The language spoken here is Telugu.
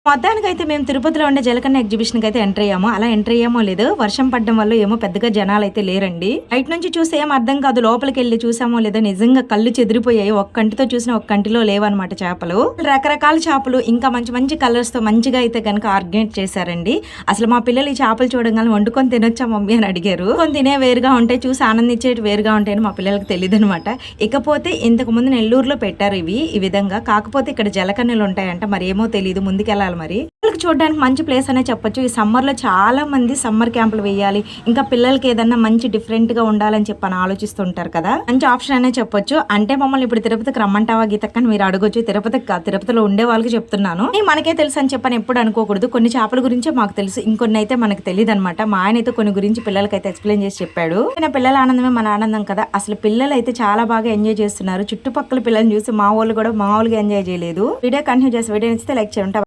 మొత్తానికైతే మేము తిరుపతిలో ఉండే జలకన్య ఎగ్జిబిషన్ కి అయితే ఎంటర్ అయ్యాము. అలా ఎంటర్ అయ్యామో లేదు, వర్షం పడడం వల్ల ఏమో పెద్దగా జనాలు అయితే లేరండి. బయట నుంచి చూస్తే ఏం అర్థం కాదు, లోపలికి వెళ్ళి చూసామో లేదో నిజంగా కళ్ళు చెదిరిపోయాయి. ఒక్క కంటితో చూసిన ఒక్క కంటిలో లేవన్నమాట చేపలు. రకరకాల చేపలు ఇంకా మంచి మంచి కలర్స్ తో మంచిగా అయితే కనుక ఆర్గనైజ్ చేశారండి. అసలు మా పిల్లలు ఈ చేపలు చూడగానే వండుకొని తినొచ్చా మమ్మీ అని అడిగారు. కొన్ని తినే వేరుగా ఉంటాయి, చూసి ఆనందించేటి వేరుగా ఉంటాయని మా పిల్లలకి తెలియదు అనమాట. ఇకపోతే ఇంతకు ముందు నెల్లూరులో పెట్టారు ఇవి ఈ విధంగా, కాకపోతే ఇక్కడ జలకన్యలు ఉంటాయంట, మరి ఏమో తెలియదు, ముందుకెళ్ళాలి. మరి పిల్లలకి చూడడానికి మంచి ప్లేస్ అనే చెప్పొచ్చు. ఈ సమ్మర్ లో చాలా మంది సమ్మర్ క్యాంపులు వేయాలి, ఇంకా పిల్లలకి ఏదన్నా మంచి డిఫరెంట్ గా ఉండాలని చెప్పని ఆలోచిస్తుంటారు కదా, మంచి ఆప్షన్ అనే చెప్పొచ్చు. అంటే మమ్మల్ని ఇప్పుడు తిరుపతికి రమ్మంటావా గీతక్కని మీరు అడగొచ్చు. తిరుపతిలో ఉండే వాళ్ళకి చెప్తున్నాను, మనకే తెలుసు అని చెప్పని ఎప్పుడు అనుకోకూడదు. కొన్ని చేపల గురించి మాకు తెలుసు, ఇంకొన్ని అయితే మనకు తెలియదు అనమాట. మా ఆయన అయితే కొన్ని గురించి పిల్లలకైతే ఎక్స్ప్లెయిన్ చేసి చెప్పాడు. పిల్లల ఆనందమే మన ఆనందం కదా. అసలు పిల్లలు అయితే చాలా బాగా ఎంజాయ్ చేస్తున్నారు. చుట్టుపక్కల పిల్లల్ని చూసి మా వాళ్ళు కూడా మామూలుగా ఎంజాయ్ చేయలేదు. వీడియో కంటిన్యూ చేసి వీడియో నచ్చితే లైక్ చేయండి.